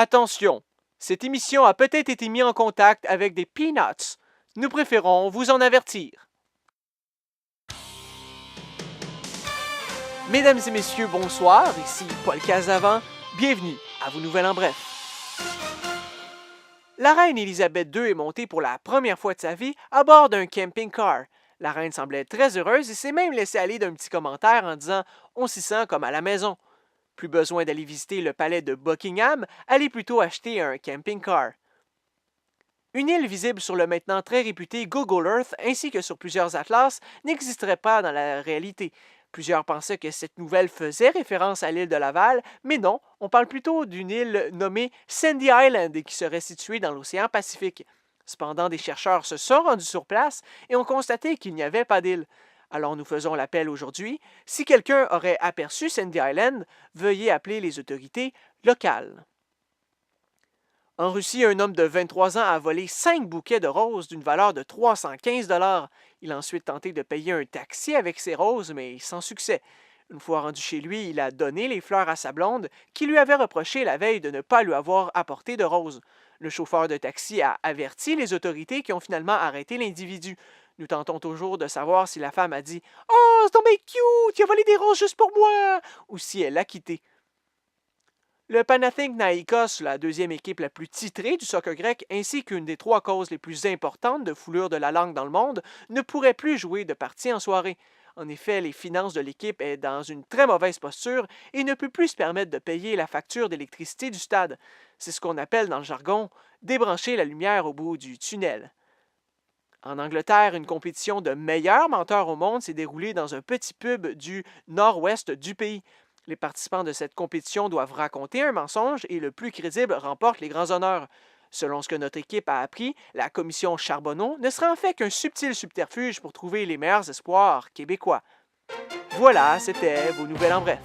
Attention, cette émission a peut-être été mise en contact avec des peanuts. Nous préférons vous en avertir. Mesdames et messieurs, bonsoir, ici Paul Casavant. Bienvenue à vos nouvelles en bref. La reine Élisabeth II est montée pour la première fois de sa vie à bord d'un camping-car. La reine semblait très heureuse et s'est même laissée aller d'un petit commentaire en disant « On s'y sent comme à la maison ». Plus besoin d'aller visiter le palais de Buckingham, allez plutôt acheter un camping-car. Une île visible sur le maintenant très réputé Google Earth ainsi que sur plusieurs atlas n'existerait pas dans la réalité. Plusieurs pensaient que cette nouvelle faisait référence à l'île de Laval, mais non, on parle plutôt d'une île nommée Sandy Island et qui serait située dans l'océan Pacifique. Cependant, des chercheurs se sont rendus sur place et ont constaté qu'il n'y avait pas d'île. Alors nous faisons l'appel aujourd'hui. Si quelqu'un aurait aperçu Sandy Island, veuillez appeler les autorités locales. En Russie, un homme de 23 ans a volé 5 bouquets de roses d'une valeur de 315 $. Il a ensuite tenté de payer un taxi avec ces roses, mais sans succès. Une fois rendu chez lui, il a donné les fleurs à sa blonde, qui lui avait reproché la veille de ne pas lui avoir apporté de roses. Le chauffeur de taxi a averti les autorités qui ont finalement arrêté l'individu. Nous tentons toujours de savoir si la femme a dit « Oh, c'est donc bien cute, tu as volé des roses juste pour moi » ou si elle l'a quitté. Le Panathinaikos, la deuxième équipe la plus titrée du soccer grec, ainsi qu'une des 3 causes les plus importantes de foulure de la langue dans le monde, ne pourrait plus jouer de partie en soirée. En effet, les finances de l'équipe est dans une très mauvaise posture et ne peut plus se permettre de payer la facture d'électricité du stade. C'est ce qu'on appelle dans le jargon « débrancher la lumière au bout du tunnel ». En Angleterre, une compétition de meilleurs menteurs au monde s'est déroulée dans un petit pub du nord-ouest du pays. Les participants de cette compétition doivent raconter un mensonge et le plus crédible remporte les grands honneurs. Selon ce que notre équipe a appris, la commission Charbonneau ne sera en fait qu'un subtil subterfuge pour trouver les meilleurs espoirs québécois. Voilà, c'était vos nouvelles en bref.